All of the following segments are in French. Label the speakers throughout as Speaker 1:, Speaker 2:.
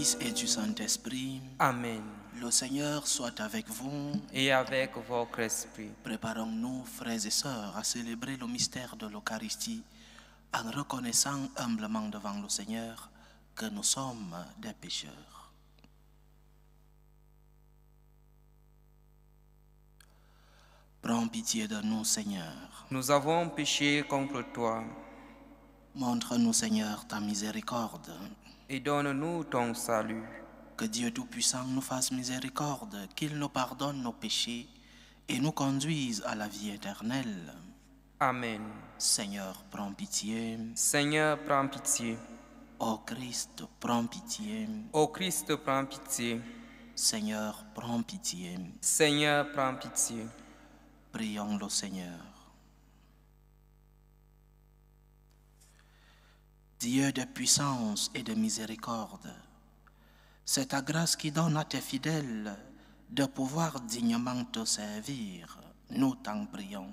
Speaker 1: Fils et du Saint-Esprit.
Speaker 2: Amen.
Speaker 1: Le Seigneur soit avec vous.
Speaker 2: Et avec votre esprit.
Speaker 1: Préparons-nous, frères et sœurs, à célébrer le mystère de l'Eucharistie en reconnaissant humblement devant le Seigneur que nous sommes des pécheurs. Prends pitié de nous, Seigneur.
Speaker 2: Nous avons péché contre toi.
Speaker 1: Montre-nous, Seigneur, ta miséricorde.
Speaker 2: Et donne-nous ton salut.
Speaker 1: Que Dieu Tout-Puissant nous fasse miséricorde, qu'il nous pardonne nos péchés et nous conduise à la vie éternelle.
Speaker 2: Amen.
Speaker 1: Seigneur, prends pitié.
Speaker 2: Seigneur, prends pitié.
Speaker 1: Ô Christ, prends pitié.
Speaker 2: Ô Christ, prends pitié.
Speaker 1: Seigneur, prends pitié.
Speaker 2: Seigneur, prends pitié.
Speaker 1: Prions le Seigneur. Dieu de puissance et de miséricorde, c'est ta grâce qui donne à tes fidèles de pouvoir dignement te servir. Nous t'en prions.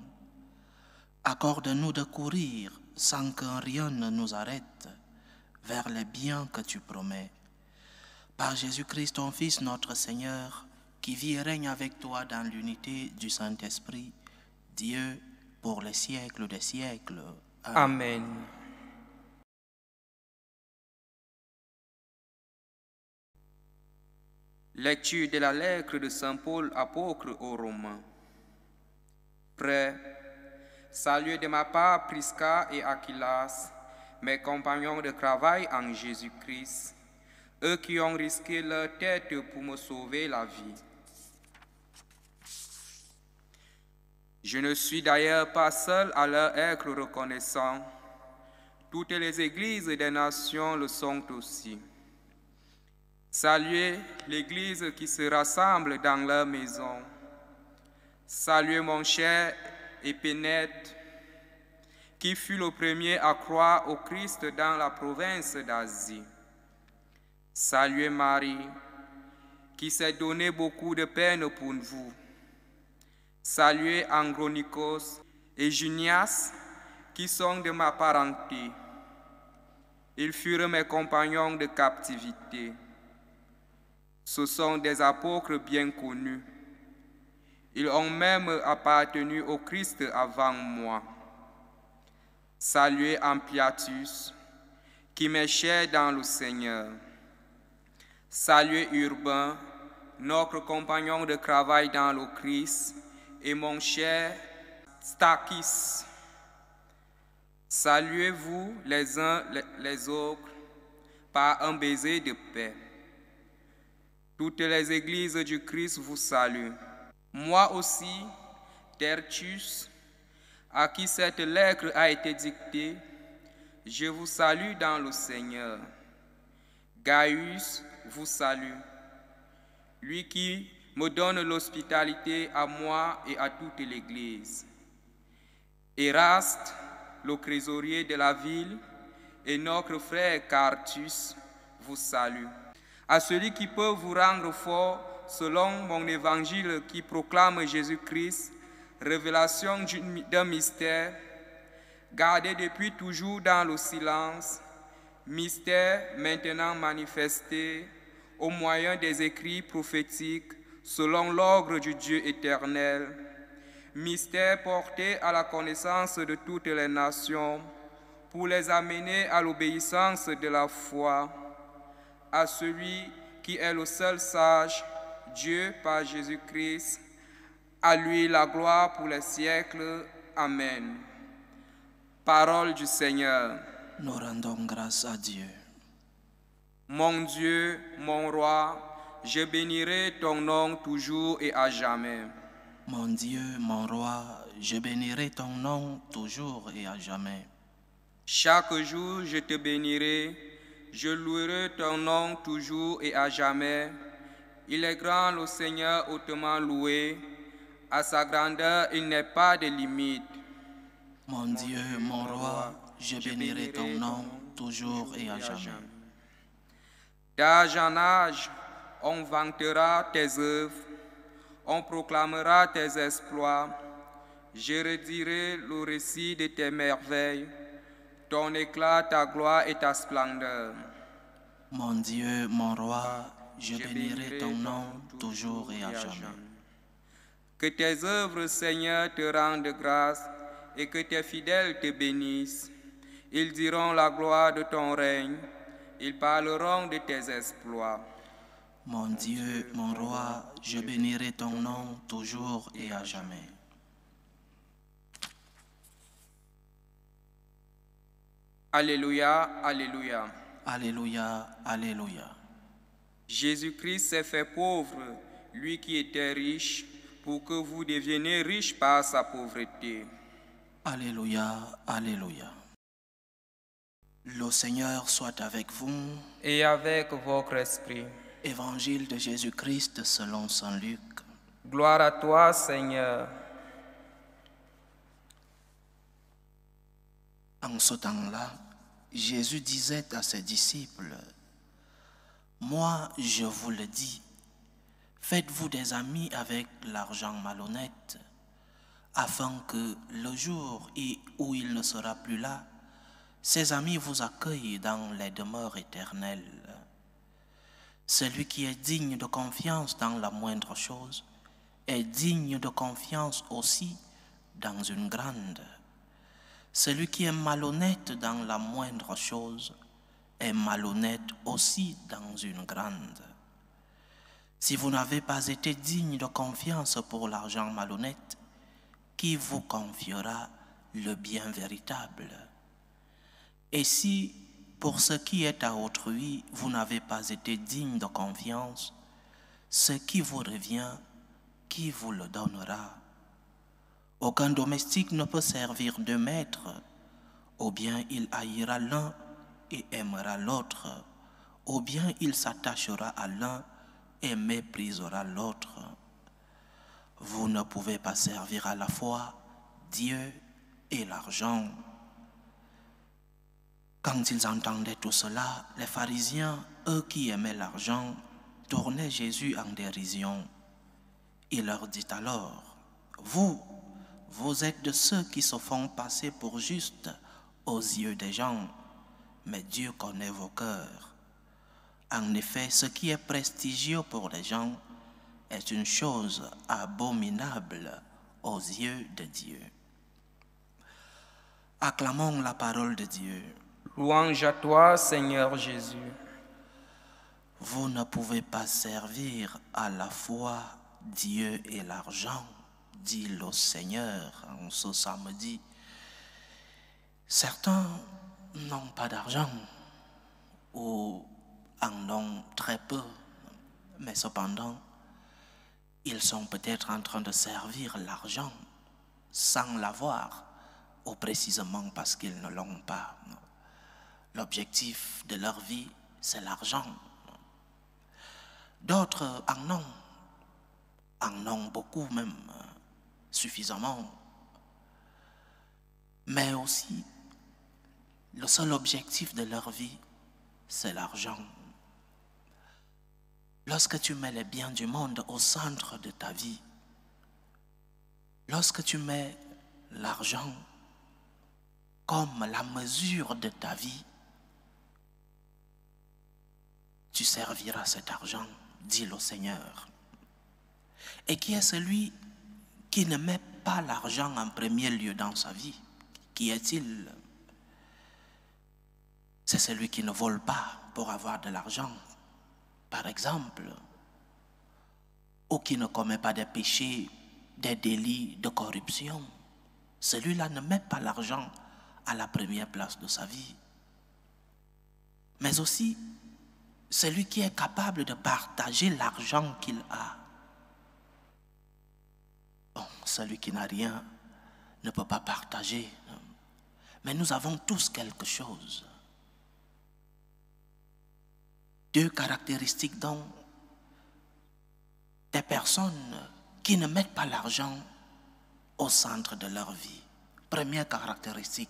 Speaker 1: Accorde-nous de courir sans qu'un rien ne nous arrête vers les biens que tu promets. Par Jésus-Christ, ton Fils, notre Seigneur, qui vit et règne avec toi dans l'unité du Saint-Esprit, Dieu, pour les siècles des siècles.
Speaker 2: Amen. Lecture de la lettre de Saint Paul, apôtre aux Romains. Frères, saluez de ma part Prisca et Aquilas, mes compagnons de travail en Jésus-Christ, eux qui ont risqué leur tête pour me sauver la vie. Je ne suis d'ailleurs pas seul à leur être reconnaissant. Toutes les églises des nations le sont aussi. Saluez l'Église qui se rassemble dans leur maison. Saluez mon cher Épénète, qui fut le premier à croire au Christ dans la province d'Asie. Saluez Marie, qui s'est donné beaucoup de peine pour vous. Saluez Andronicos et Junias, qui sont de ma parenté. Ils furent mes compagnons de captivité. Ce sont des apôtres bien connus. Ils ont même appartenu au Christ avant moi. Saluez Ampliatus, qui m'est cher dans le Seigneur. Saluez Urbain, notre compagnon de travail dans le Christ, et mon cher Stachys. Saluez-vous les uns les autres par un baiser de paix. Toutes les églises du Christ vous saluent. Moi aussi, Tertius, à qui cette lettre a été dictée, je vous salue dans le Seigneur. Gaius vous salue, lui qui me donne l'hospitalité à moi et à toute l'Église. Éraste, le trésorier de la ville, et notre frère Quartus vous saluent. À celui qui peut vous rendre fort selon mon évangile qui proclame Jésus-Christ, révélation d'un mystère, gardé depuis toujours dans le silence, mystère maintenant manifesté au moyen des écrits prophétiques selon l'ordre du Dieu éternel, mystère porté à la connaissance de toutes les nations pour les amener à l'obéissance de la foi, à celui qui est le seul sage, Dieu par Jésus-Christ, à lui la gloire pour les siècles. Amen. Parole du Seigneur.
Speaker 1: Nous rendons grâce à Dieu.
Speaker 2: Mon Dieu, mon roi, je bénirai ton nom toujours et à jamais.
Speaker 1: Mon Dieu, mon roi, je bénirai ton nom toujours et à jamais.
Speaker 2: Chaque jour je te bénirai, je louerai ton nom toujours et à jamais. Il est grand le Seigneur hautement loué, à sa grandeur il n'est pas de limite.
Speaker 1: Mon Dieu, mon roi, je bénirai ton nom toujours et à jamais.
Speaker 2: D'âge en âge, on vantera tes œuvres, on proclamera tes exploits. Je redirai le récit de tes merveilles, ton éclat, ta gloire et ta splendeur.
Speaker 1: Mon Dieu, mon roi, je bénirai ton nom toujours et à jamais.
Speaker 2: Que tes œuvres, Seigneur, te rendent grâce et que tes fidèles te bénissent. Ils diront la gloire de ton règne, ils parleront de tes exploits.
Speaker 1: Mon Dieu, mon roi, je bénirai ton nom toujours et à jamais.
Speaker 2: Alléluia, Alléluia.
Speaker 1: Alléluia, Alléluia.
Speaker 2: Jésus-Christ s'est fait pauvre, lui qui était riche, pour que vous deveniez riches par sa pauvreté.
Speaker 1: Alléluia, Alléluia. Le Seigneur soit avec vous.
Speaker 2: Et avec votre esprit.
Speaker 1: Évangile de Jésus-Christ selon saint Luc.
Speaker 2: Gloire à toi, Seigneur.
Speaker 1: En ce temps-là, Jésus disait à ses disciples, « Moi, je vous le dis, faites-vous des amis avec l'argent malhonnête, afin que le jour où il ne sera plus là, ses amis vous accueillent dans les demeures éternelles. Celui qui est digne de confiance dans la moindre chose est digne de confiance aussi dans une grande. Celui qui est malhonnête dans la moindre chose est malhonnête aussi dans une grande. Si vous n'avez pas été digne de confiance pour l'argent malhonnête, qui vous confiera le bien véritable? Et si, pour ce qui est à autrui, vous n'avez pas été digne de confiance, ce qui vous revient, qui vous le donnera? Aucun domestique ne peut servir deux maîtres, ou bien il haïra l'un et aimera l'autre, ou bien il s'attachera à l'un et méprisera l'autre. Vous ne pouvez pas servir à la fois Dieu et l'argent. Quand ils entendaient tout cela, les pharisiens, eux qui aimaient l'argent, tournaient Jésus en dérision. Il leur dit alors, « Vous êtes de ceux qui se font passer pour justes aux yeux des gens, mais Dieu connaît vos cœurs. En effet, ce qui est prestigieux pour les gens est une chose abominable aux yeux de Dieu. » Acclamons la parole de Dieu.
Speaker 2: Louange à toi, Seigneur Jésus.
Speaker 1: Vous ne pouvez pas servir à la fois Dieu et l'argent, dit le Seigneur en ce samedi. Certains n'ont pas d'argent ou en ont très peu, mais cependant, ils sont peut-être en train de servir l'argent sans l'avoir, ou précisément parce qu'ils ne l'ont pas. L'objectif de leur vie, c'est l'argent. D'autres en ont beaucoup même, suffisamment. Mais aussi, le seul objectif de leur vie, c'est l'argent. Lorsque tu mets les biens du monde au centre de ta vie, lorsque tu mets l'argent comme la mesure de ta vie, tu serviras cet argent, dit le Seigneur. Et qui est celui qui ne met pas l'argent en premier lieu dans sa vie? Qui est-il? C'est celui qui ne vole pas pour avoir de l'argent, par exemple, ou qui ne commet pas des péchés, des délits de corruption. Celui-là ne met pas l'argent à la première place de sa vie. Mais aussi, celui qui est capable de partager l'argent qu'il a. Bon, celui qui n'a rien ne peut pas partager. Mais nous avons tous quelque chose. Deux caractéristiques donc des personnes qui ne mettent pas l'argent au centre de leur vie. Première caractéristique,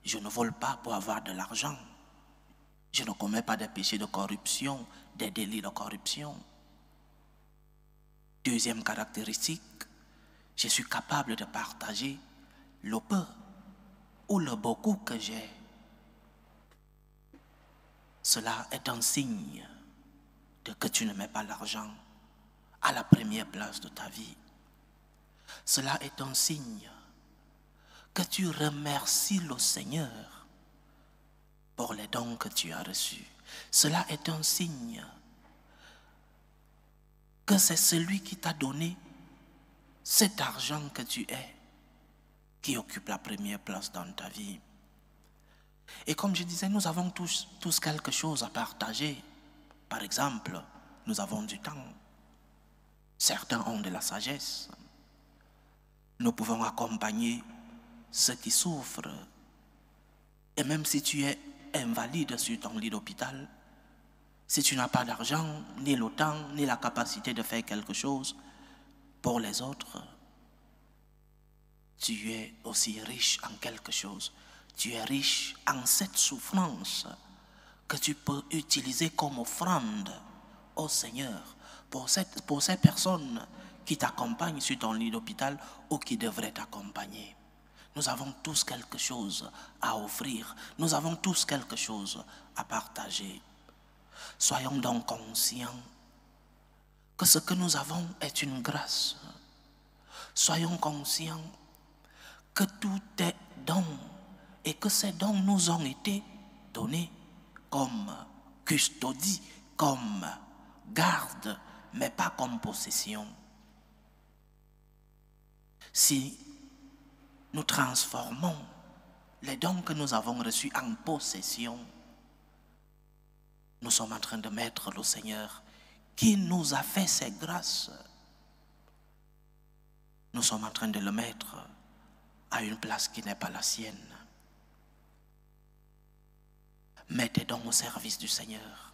Speaker 1: je ne vole pas pour avoir de l'argent. Je ne commets pas des péchés de corruption, des délits de corruption. Deuxième caractéristique, je suis capable de partager le peu ou le beaucoup que j'ai. cela est un signe de que tu ne mets pas l'argent à la première place de ta vie. Cela est un signe que tu remercies le Seigneur pour les dons que tu as reçus. Cela est un signe que c'est celui qui t'a donné cet argent que tu es qui occupe la première place dans ta vie. Et comme je disais, nous avons tous quelque chose à partager. Par exemple, nous avons du temps. Certains ont de la sagesse. Nous pouvons accompagner ceux qui souffrent. Et même si tu es invalide sur ton lit d'hôpital, si tu n'as pas d'argent, ni le temps, ni la capacité de faire quelque chose pour les autres, tu es aussi riche en quelque chose. Tu es riche en cette souffrance que tu peux utiliser comme offrande au Seigneur pour ces personnes qui t'accompagnent sur ton lit d'hôpital ou qui devraient t'accompagner. Nous avons tous quelque chose à offrir. Nous avons tous quelque chose à partager. Soyons donc conscients que ce que nous avons est une grâce. Soyons conscients que tout est don et que ces dons nous ont été donnés comme custodie, comme garde, mais pas comme possession. Si nous transformons les dons que nous avons reçus en possession, nous sommes en train de mettre le Seigneur qui nous a fait ces grâces. Nous sommes en train de le mettre à une place qui n'est pas la sienne. Mets tes dons au service du Seigneur.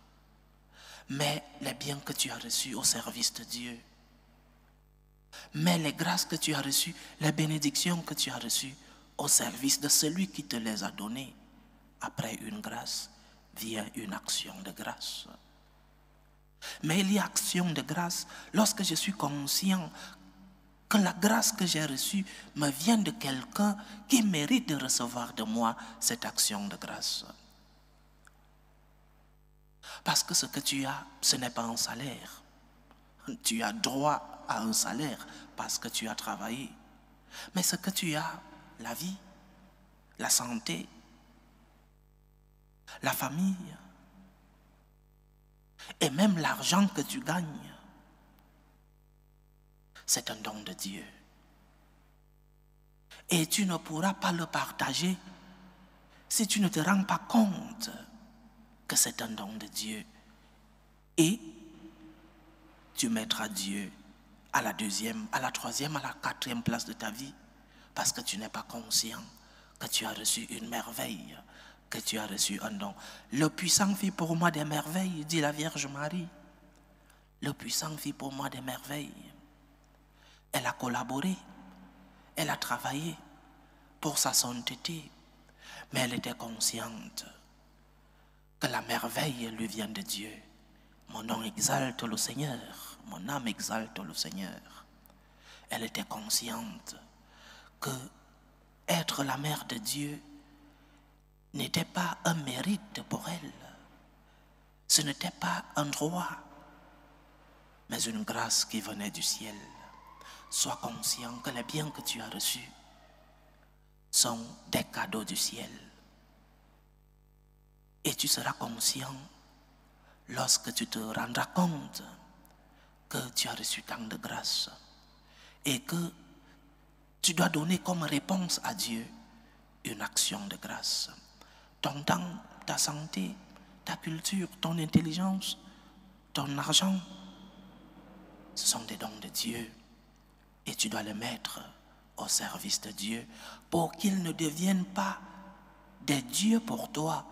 Speaker 1: Mets les biens que tu as reçus au service de Dieu. Mets les grâces que tu as reçues, les bénédictions que tu as reçues au service de celui qui te les a données. Après une grâce, vient une action de grâce. Mais il y a action de grâce lorsque je suis conscient que la grâce que j'ai reçue me vient de quelqu'un qui mérite de recevoir de moi cette action de grâce. Parce que ce que tu as, ce n'est pas un salaire. Tu as droit à un salaire parce que tu as travaillé. Mais ce que tu as, la vie, la santé, la famille, et même l'argent que tu gagnes, c'est un don de Dieu. Et tu ne pourras pas le partager si tu ne te rends pas compte que c'est un don de Dieu. Et tu mettras Dieu à la deuxième, à la troisième, à la quatrième place de ta vie parce que tu n'es pas conscient que tu as reçu une merveille, que tu as reçu un don. Le puissant fit pour moi des merveilles, dit la Vierge Marie. Le puissant fit pour moi des merveilles. Elle a collaboré, elle a travaillé pour sa sainteté, mais elle était consciente que la merveille lui vient de Dieu. Mon nom exalte le Seigneur, mon âme exalte le Seigneur. Elle était consciente que être la mère de Dieu n'était pas un mérite pour elle. Ce n'était pas un droit, mais une grâce qui venait du ciel. Sois conscient que les biens que tu as reçus sont des cadeaux du ciel. Et tu seras conscient lorsque tu te rendras compte que tu as reçu tant de grâce et que tu dois donner comme réponse à Dieu une action de grâce. Ton temps, ta santé, ta culture, ton intelligence, ton argent, ce sont des dons de Dieu. Et tu dois les mettre au service de Dieu pour qu'ils ne deviennent pas des dieux pour toi,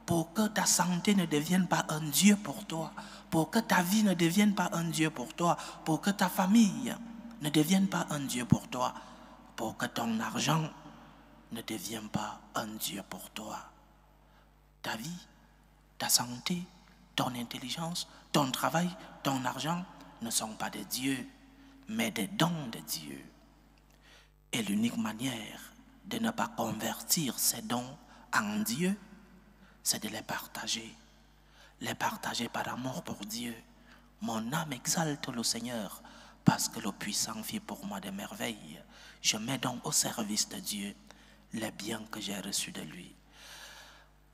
Speaker 1: pour que ta santé ne devienne pas un dieu pour toi, pour que ta vie ne devienne pas un dieu pour toi, pour que ta famille ne devienne pas un dieu pour toi, pour que ton argent ne devienne pas un dieu pour toi. Ta vie, ta santé, ton intelligence, ton travail, ton argent ne sont pas des dieux, mais des dons de Dieu. Et l'unique manière de ne pas convertir ces dons en Dieu, c'est de les partager. les partager par amour pour Dieu. Mon âme exalte le Seigneur, parce que le puissant fit pour moi des merveilles. Je mets donc au service de Dieu les biens que j'ai reçus de lui.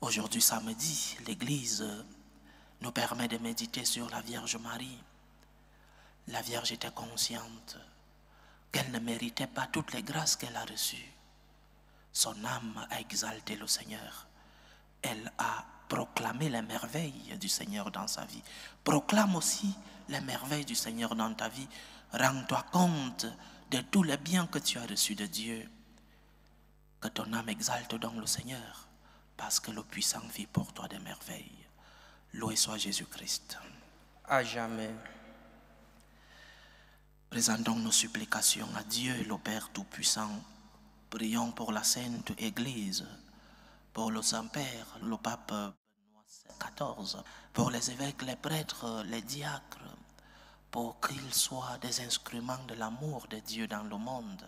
Speaker 1: Aujourd'hui, samedi, l'Église nous permet de méditer sur la Vierge Marie. La Vierge était consciente qu'elle ne méritait pas toutes les grâces qu'elle a reçues. Son âme a exalté le Seigneur. Elle a proclamé les merveilles du Seigneur dans sa vie. Proclame aussi les merveilles du Seigneur dans ta vie. Rends-toi compte de tous les biens que tu as reçus de Dieu. Que ton âme exalte donc le Seigneur, parce que le puissant fit pour toi des merveilles. Loué soit Jésus-Christ.
Speaker 2: À jamais.
Speaker 1: Présentons nos supplications à Dieu, le Père Tout-Puissant. Prions pour la Sainte Église, pour le Saint-Père, le Pape Benoît XIV, pour les évêques, les prêtres, les diacres, pour qu'ils soient des instruments de l'amour de Dieu dans le monde.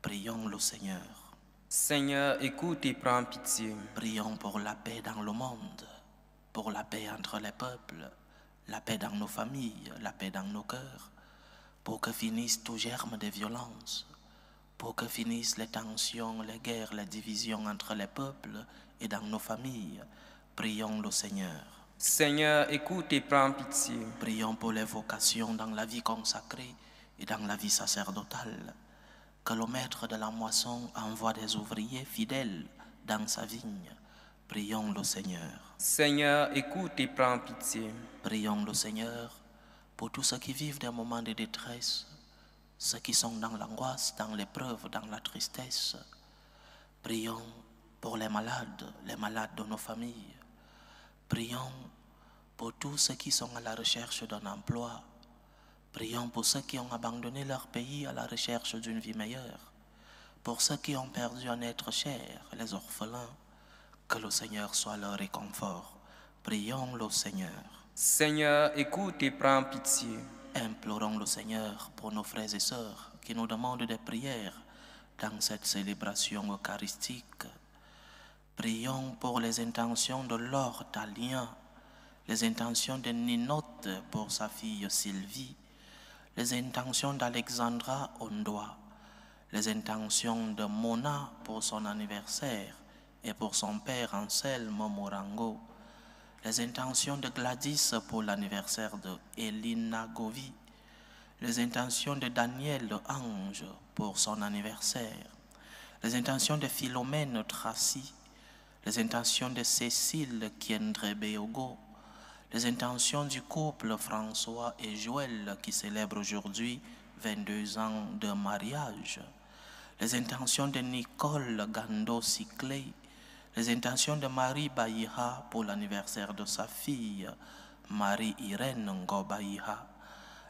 Speaker 1: Prions le Seigneur.
Speaker 2: Seigneur, écoute et prends pitié.
Speaker 1: Prions pour la paix dans le monde, pour la paix entre les peuples, la paix dans nos familles, la paix dans nos cœurs, pour que finisse tout germe de violence, pour que finissent les tensions, les guerres, les divisions entre les peuples et dans nos familles. Prions le Seigneur.
Speaker 2: Seigneur, écoute et prends pitié.
Speaker 1: Prions pour les vocations dans la vie consacrée et dans la vie sacerdotale. Que le maître de la moisson envoie des ouvriers fidèles dans sa vigne. Prions le Seigneur.
Speaker 2: Seigneur, écoute et prends pitié.
Speaker 1: Prions le Seigneur pour tous ceux qui vivent des moments de détresse, ceux qui sont dans l'angoisse, dans l'épreuve, dans la tristesse. Prions pour les malades de nos familles. Prions pour tous ceux qui sont à la recherche d'un emploi. Prions pour ceux qui ont abandonné leur pays à la recherche d'une vie meilleure. Pour ceux qui ont perdu un être cher, les orphelins, que le Seigneur soit leur réconfort. Prions le Seigneur.
Speaker 2: Seigneur, écoute et prends pitié.
Speaker 1: Implorons le Seigneur pour nos frères et sœurs qui nous demandent des prières dans cette célébration eucharistique. Prions pour les intentions de Laure Talien, les intentions de Ninote pour sa fille Sylvie, les intentions d'Alexandra Ondoa, les intentions de Mona pour son anniversaire et pour son père Anselme Morango, les intentions de Gladys pour l'anniversaire de Elina Govi, les intentions de Daniel Ange pour son anniversaire, les intentions de Philomène Tracy, les intentions de Cécile Kiendre-Beogo, les intentions du couple François et Joël qui célèbrent aujourd'hui 22 ans de mariage, les intentions de Nicole Gando-Ciclé, les intentions de Marie Baïha pour l'anniversaire de sa fille, Marie-Irène Ngobaïha,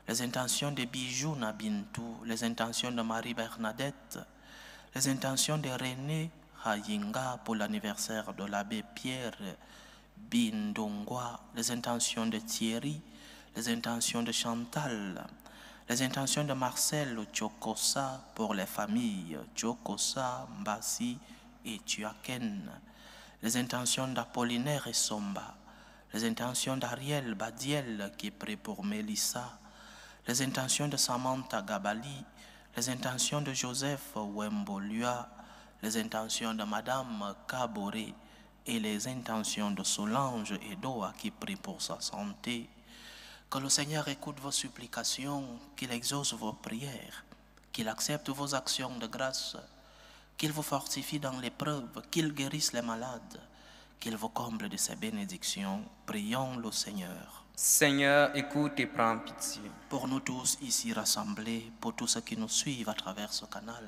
Speaker 1: les intentions de Bijou Nabintou, les intentions de Marie-Bernadette, les intentions de René Hayinga pour l'anniversaire de l'abbé Pierre Bindongwa, les intentions de Thierry, les intentions de Chantal, les intentions de Marcel Tchokosa pour les familles Tchokosa, Mbassi et Tuaken, les intentions d'Apollinaire et Somba, les intentions d'Ariel Badiel qui prie pour Mélissa, les intentions de Samantha Gabali, les intentions de Joseph Wembolua, les intentions de Madame Kaboré et les intentions de Solange Edoa qui prie pour sa santé. Que le Seigneur écoute vos supplications, qu'il exauce vos prières, qu'il accepte vos actions de grâce, qu'il vous fortifie dans l'épreuve, qu'il guérisse les malades, qu'il vous comble de ses bénédictions. Prions le Seigneur.
Speaker 2: Seigneur, écoute et prends pitié.
Speaker 1: Pour nous tous ici rassemblés, pour tous ceux qui nous suivent à travers ce canal,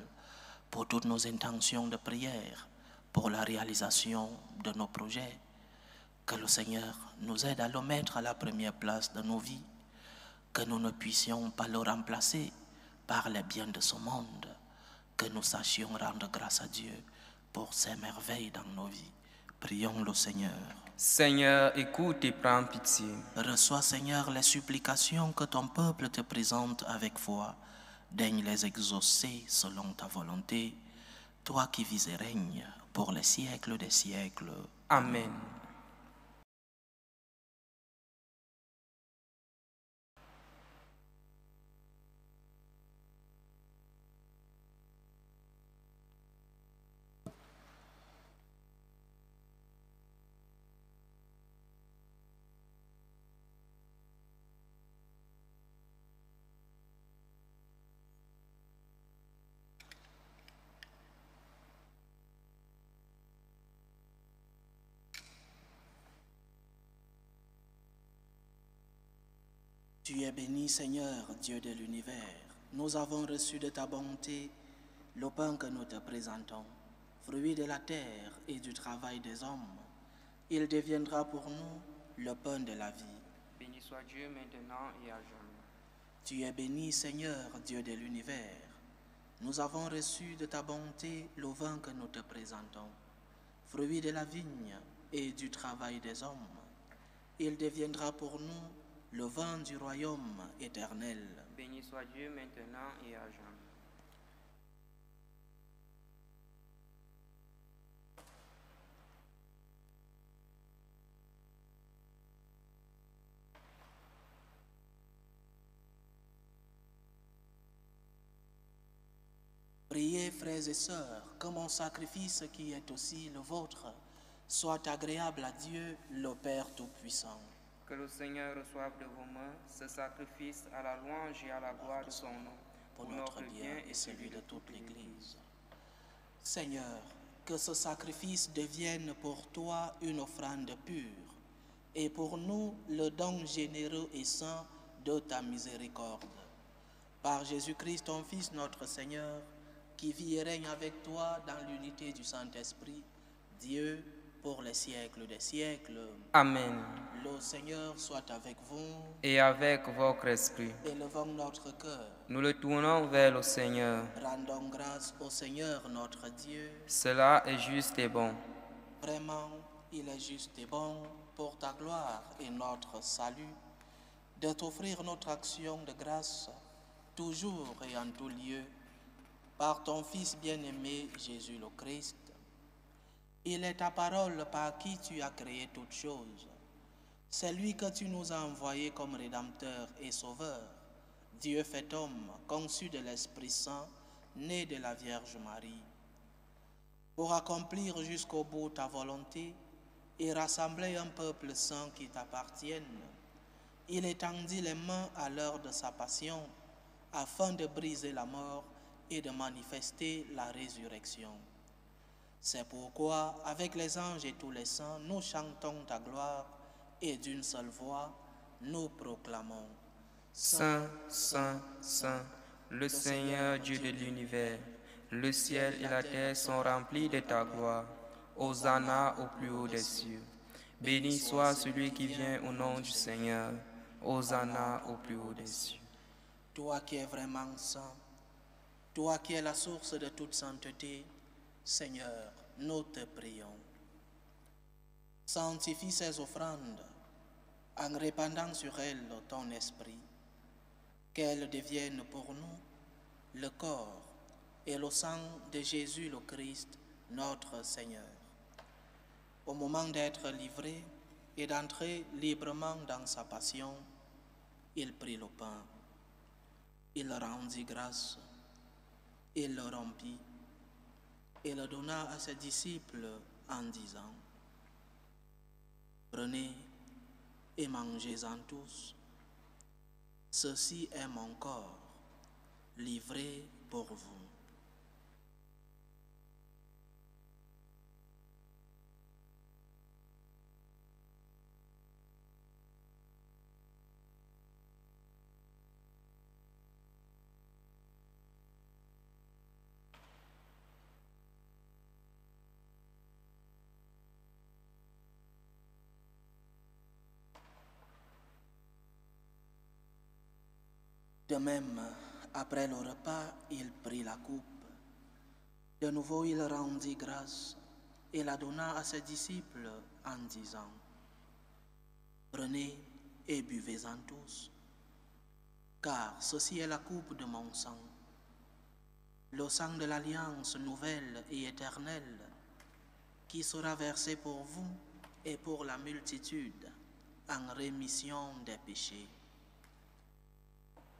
Speaker 1: pour toutes nos intentions de prière, pour la réalisation de nos projets, que le Seigneur nous aide à le mettre à la première place de nos vies, que nous ne puissions pas le remplacer par les biens de ce monde, que nous sachions rendre grâce à Dieu pour ses merveilles dans nos vies. Prions le Seigneur.
Speaker 2: Seigneur, écoute et prends pitié.
Speaker 1: Reçois, Seigneur, les supplications que ton peuple te présente avec foi. Daigne les exaucer selon ta volonté, toi qui vis et règnes pour les siècles des siècles.
Speaker 2: Amen.
Speaker 1: Tu es béni, Seigneur, Dieu de l'univers. Nous avons reçu de ta bonté le pain que nous te présentons, fruit de la terre et du travail des hommes. Il deviendra pour nous le pain de la vie.
Speaker 2: Béni soit Dieu maintenant et à jamais.
Speaker 1: Tu es béni, Seigneur, Dieu de l'univers. Nous avons reçu de ta bonté le vin que nous te présentons, fruit de la vigne et du travail des hommes. Il deviendra pour nous le vin du royaume éternel.
Speaker 2: Béni soit Dieu maintenant et à jamais.
Speaker 1: Priez, frères et sœurs, que mon sacrifice qui est aussi le vôtre soit agréable à Dieu, le Père Tout-Puissant.
Speaker 2: Que le Seigneur reçoive de vos mains ce sacrifice à la louange et à la gloire de son nom,
Speaker 1: Pour notre bien et celui de toute l'Église. Seigneur, que ce sacrifice devienne pour toi une offrande pure et pour nous le don généreux et saint de ta miséricorde. Par Jésus-Christ, ton Fils, notre Seigneur, qui vit et règne avec toi dans l'unité du Saint-Esprit, Dieu, pour les siècles des siècles.
Speaker 2: Amen.
Speaker 1: Le Seigneur soit avec vous.
Speaker 2: Et avec votre esprit,
Speaker 1: Élevons notre cœur.
Speaker 2: nous le tournons vers le Seigneur.
Speaker 1: Rendons grâce au Seigneur notre Dieu.
Speaker 2: Cela est juste et bon.
Speaker 1: Vraiment, il est juste et bon pour ta gloire et notre salut de t'offrir notre action de grâce toujours et en tout lieu par ton Fils bien-aimé Jésus le Christ. Il est ta parole par qui tu as créé toutes choses. C'est lui que tu nous as envoyé comme Rédempteur et Sauveur, Dieu fait homme, conçu de l'Esprit Saint, né de la Vierge Marie. Pour accomplir jusqu'au bout ta volonté et rassembler un peuple saint qui t'appartienne, il étendit les mains à l'heure de sa passion, afin de briser la mort et de manifester la résurrection. C'est pourquoi, avec les anges et tous les saints, nous chantons ta gloire et d'une seule voix, nous proclamons.
Speaker 2: Saint, Saint, Saint, le Seigneur Dieu de l'univers, le ciel et la terre sont remplis de ta gloire. Hosanna au plus haut des cieux. Béni soit celui qui vient au nom du Seigneur. Hosanna au plus haut des cieux.
Speaker 1: Toi qui es vraiment saint, toi qui es la source de toute sainteté, Seigneur, nous te prions. Sanctifie ces offrandes en répandant sur elles ton esprit, qu'elles deviennent pour nous le corps et le sang de Jésus le Christ, notre Seigneur. Au moment d'être livré et d'entrer librement dans sa passion, il prit le pain, il rendit grâce, il le rompit et le donna à ses disciples en disant: Prenez et mangez-en tous. Ceci est mon corps, livré pour vous. De même, après le repas, il prit la coupe. De nouveau, il rendit grâce et la donna à ses disciples en disant: Prenez et buvez-en tous, car ceci est la coupe de mon sang, le sang de l'alliance nouvelle et éternelle, qui sera versé pour vous et pour la multitude en rémission des péchés.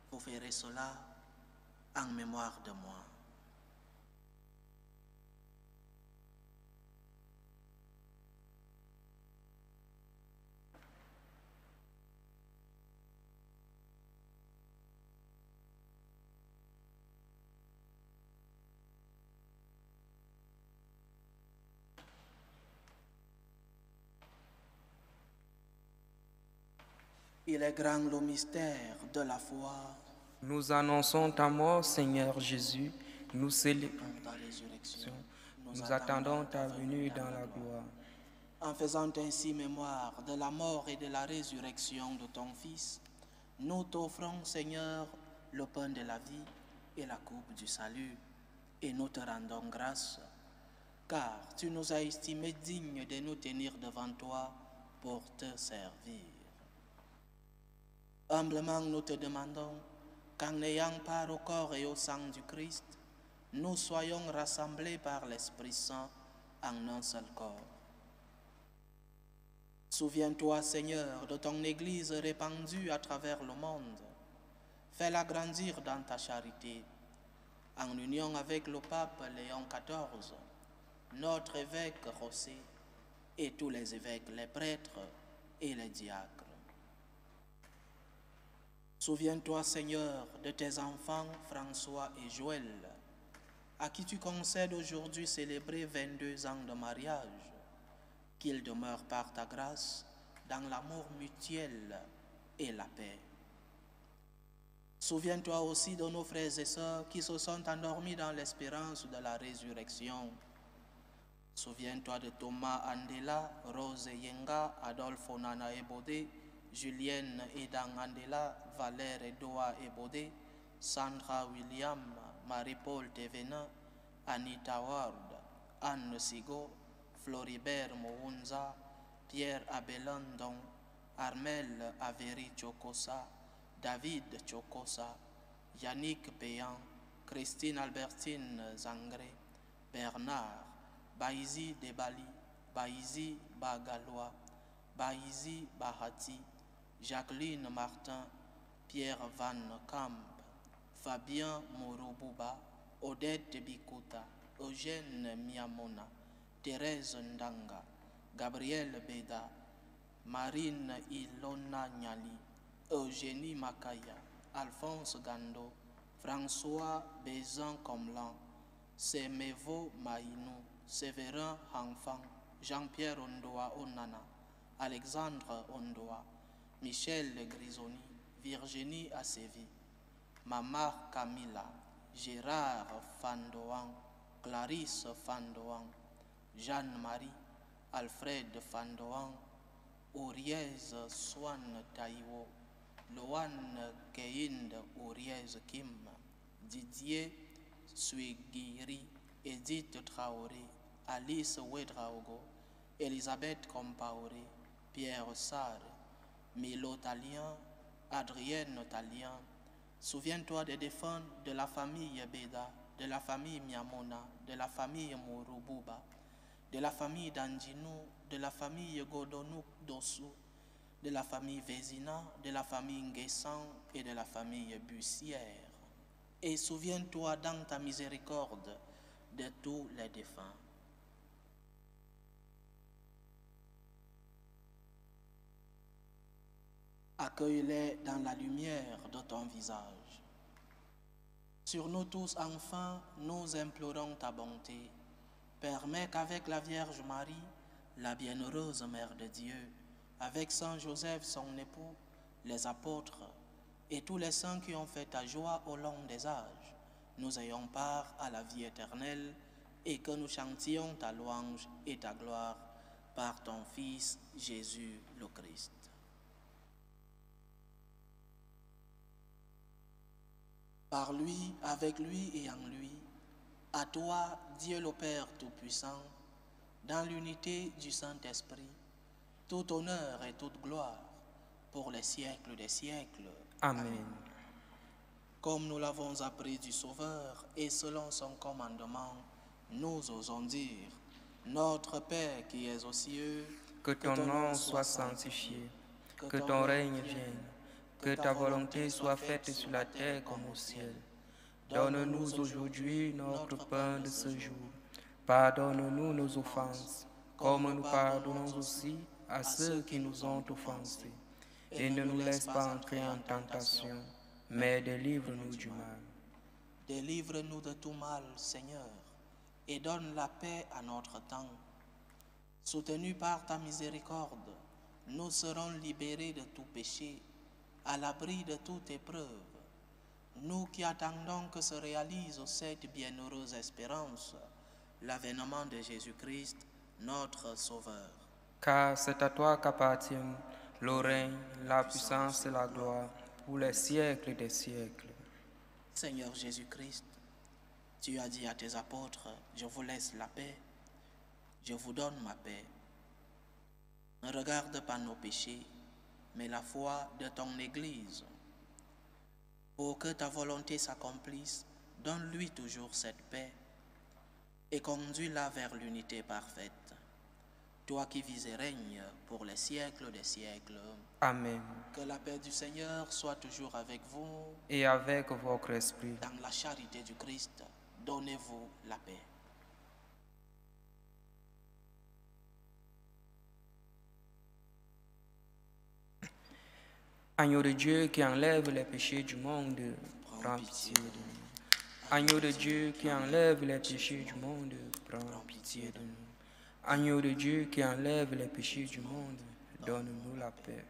Speaker 1: Vous ferez cela en mémoire de moi. Il est grand le mystère de la foi.
Speaker 2: Nous annonçons ta mort, Seigneur Jésus. Nous célébrons
Speaker 1: Ta résurrection.
Speaker 2: Nous attendons ta venue dans la gloire.
Speaker 1: En faisant ainsi mémoire de la mort et de la résurrection de ton Fils, nous t'offrons, Seigneur, le pain de la vie et la coupe du salut, et nous te rendons grâce, car tu nous as estimés dignes de nous tenir devant toi pour te servir. Humblement, nous te demandons qu'en ayant part au corps et au sang du Christ, nous soyons rassemblés par l'Esprit Saint en un seul corps. Souviens-toi, Seigneur, de ton Église répandue à travers le monde. Fais-la grandir dans ta charité, en union avec le pape Léon XIV, notre évêque José, et tous les évêques, les prêtres et les diacres. Souviens-toi, Seigneur, de tes enfants François et Joël, à qui tu concèdes aujourd'hui célébrer 22 ans de mariage, qu'ils demeurent par ta grâce dans l'amour mutuel et la paix. Souviens-toi aussi de nos frères et sœurs qui se sont endormis dans l'espérance de la résurrection. Souviens-toi de Thomas Andela, Rose Yenga, Adolphe Onana Ebodé, Julienne Edan Andela, Valère Edoa Ebodé, Sandra William, Marie-Paul Tevena, Anita Ward, Anne Sigo, Floribert Mounza, Pierre Abelandon, Armel Averi Chokosa, David Chokosa, Yannick Péan, Christine Albertine Zangré, Bernard, Baizi Debali, Baizi Bagalois, Baizi Bahati, Jacqueline Martin, Pierre Van Camp, Fabien Morobuba, Odette Bikuta, Eugène Miamona, Thérèse Ndanga, Gabriel Beda, Marine Ilona Nyali, Eugénie Makaya, Alphonse Gando, François Bézan Comlan, Semevo Maïnou, Séverin Hanfang, Jean-Pierre Ondoa Onana, Alexandre Ondoa, Michel Grisoni, Virginie Assevi, Mamar Camilla, Gérard Fandoan, Clarisse Fandoan, Jeanne-Marie, Alfred Fandoan, Uriez Swan Taïwo, Loan Keind Uriez Kim, Didier Suigiri, Edith Traoré, Alice Ouedraogo, Elisabeth Compaoré, Pierre Sarr, Milo Talien, Adrienne Talien. Souviens-toi des défunts de la famille Beda, de la famille Miamona, de la famille Mouroububa, de la famille Dandinou, de la famille Godonouk Dossou, de la famille Vézina, de la famille Nguessan et de la famille Bussière. Et souviens-toi dans ta miséricorde de tous les défunts. Accueille-les dans la lumière de ton visage. Sur nous tous, enfin, nous implorons ta bonté. Permets qu'avec la Vierge Marie, la bienheureuse Mère de Dieu, avec Saint Joseph, son époux, les apôtres et tous les saints qui ont fait ta joie au long des âges, nous ayons part à la vie éternelle et que nous chantions ta louange et ta gloire par ton Fils Jésus le Christ. Par lui, avec lui et en lui, à toi, Dieu le Père Tout-Puissant, dans l'unité du Saint-Esprit, tout honneur et toute gloire pour les siècles des siècles.
Speaker 2: Amen.
Speaker 1: Comme nous l'avons appris du Sauveur et selon son commandement, nous osons dire, Notre Père qui es aux cieux,
Speaker 2: que ton nom soit sanctifié, que ton règne vienne, que ta volonté soit faite sur la terre comme au ciel. Donne-nous aujourd'hui notre pain de ce jour. Pardonne-nous nos offenses, comme nous pardonnons aussi à ceux qui nous ont offensés. Et ne nous laisse pas entrer en tentation, mais délivre-nous du mal.
Speaker 1: Délivre-nous de tout mal, Seigneur, et donne la paix à notre temps. Soutenus par ta miséricorde, nous serons libérés de tout péché à l'abri de toute épreuve, nous qui attendons que se réalise cette bienheureuse espérance, l'avènement de Jésus-Christ, notre Sauveur.
Speaker 2: Car c'est à toi qu'appartiennent le règne, la puissance et la gloire pour les siècles des siècles.
Speaker 1: Seigneur Jésus-Christ, tu as dit à tes apôtres, je vous laisse la paix, je vous donne ma paix. Ne regarde pas nos péchés, mais la foi de ton Église. Pour que ta volonté s'accomplisse, donne-lui toujours cette paix et conduis-la vers l'unité parfaite. Toi qui vis et règnes pour les siècles des siècles.
Speaker 2: Amen.
Speaker 1: Que la paix du Seigneur soit toujours avec vous.
Speaker 2: Et avec votre esprit.
Speaker 1: Dans la charité du Christ, donnez-vous la paix.
Speaker 2: Agneau de Dieu qui enlève les péchés du monde, prends pitié de nous. Agneau de Dieu qui enlève les péchés du monde, prends pitié de nous. Agneau de Dieu qui enlève les péchés du monde, donne-nous la paix.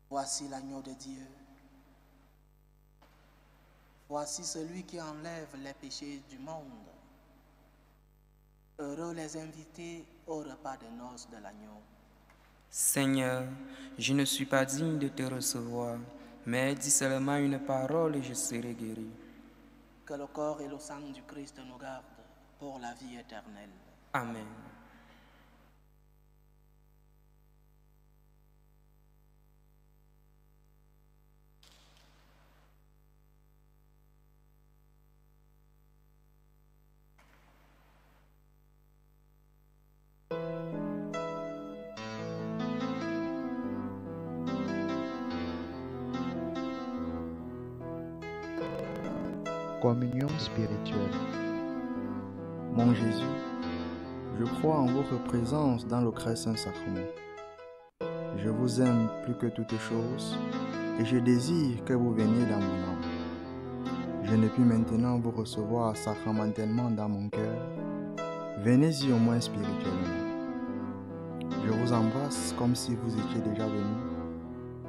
Speaker 1: Voici l'agneau de Dieu. Voici celui qui enlève les péchés du monde. Heureux les invités au repas de noces de l'agneau.
Speaker 2: Seigneur, je ne suis pas digne de te recevoir, mais dis seulement une parole et je serai guéri.
Speaker 1: Que le corps et le sang du Christ nous gardent pour la vie éternelle.
Speaker 2: Amen.
Speaker 3: Communion spirituelle. Mon Jésus, je crois en votre présence dans le très saint sacrement. Je vous aime plus que toute chose et je désire que vous veniez dans mon âme. Je ne puis maintenant vous recevoir sacramentellement dans mon cœur. Venez-y au moins spirituellement. Je vous embrasse comme si vous étiez déjà venu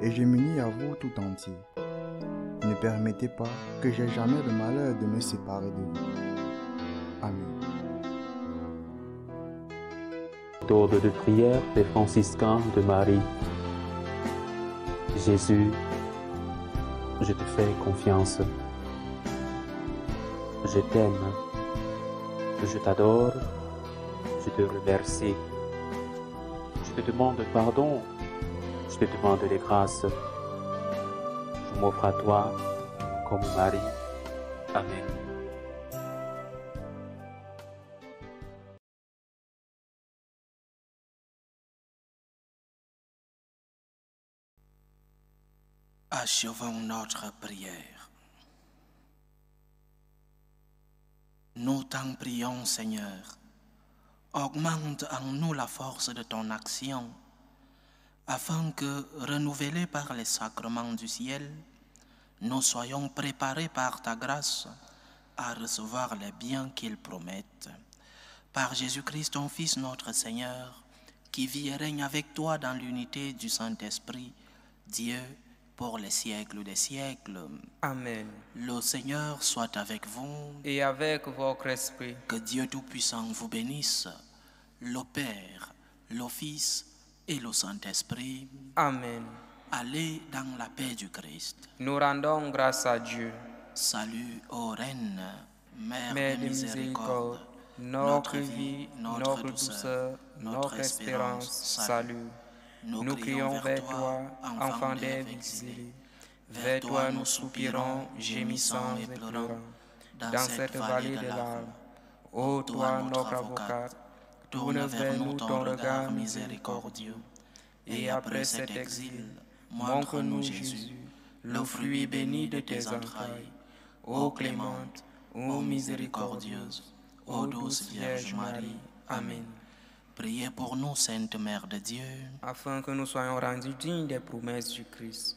Speaker 3: et je m'unis à vous tout entier. Ne permettez pas que j'aie jamais le malheur de me séparer de vous. Amen.
Speaker 4: Méthode de prière des franciscains de Marie. Jésus, je te fais confiance. Je t'aime. Je t'adore. Je te remercie. Je te demande pardon. Je te demande les grâces. Je m'offre à toi comme Marie. Amen.
Speaker 1: Achevons notre prière. Nous t'en prions, Seigneur, augmente en nous la force de ton action, afin que, renouvelés par les sacrements du ciel, nous soyons préparés par ta grâce à recevoir les biens qu'ils promettent. Par Jésus-Christ, ton Fils, notre Seigneur, qui vit et règne avec toi dans l'unité du Saint-Esprit, Dieu, pour les siècles des siècles.
Speaker 2: Amen.
Speaker 1: Le Seigneur soit avec vous.
Speaker 2: Et avec votre esprit.
Speaker 1: Que Dieu Tout-Puissant vous bénisse, le Père, le Fils et le Saint-Esprit.
Speaker 2: Amen.
Speaker 1: Allez dans la paix du Christ.
Speaker 2: Nous rendons grâce à Dieu.
Speaker 1: Salut, ô Reine, Mère
Speaker 2: Mère
Speaker 1: de
Speaker 2: de
Speaker 1: miséricorde,
Speaker 2: notre vie, notre douceur, notre espérance, salut. Nous crions vers toi, enfant d'Ève exilé. Vers toi nous soupirons, gémissant et pleurant. Dans cette vallée des larmes, ô toi notre avocate, tourne vers nous ton regard miséricordieux. Et après cet exil, montre-nous Jésus, le fruit béni de tes entrailles. Ô clémente, ô miséricordieuse,
Speaker 1: ô douce Vierge Marie. Amen. Priez pour nous, Sainte Mère de Dieu,
Speaker 2: afin que nous soyons rendus dignes des promesses du Christ.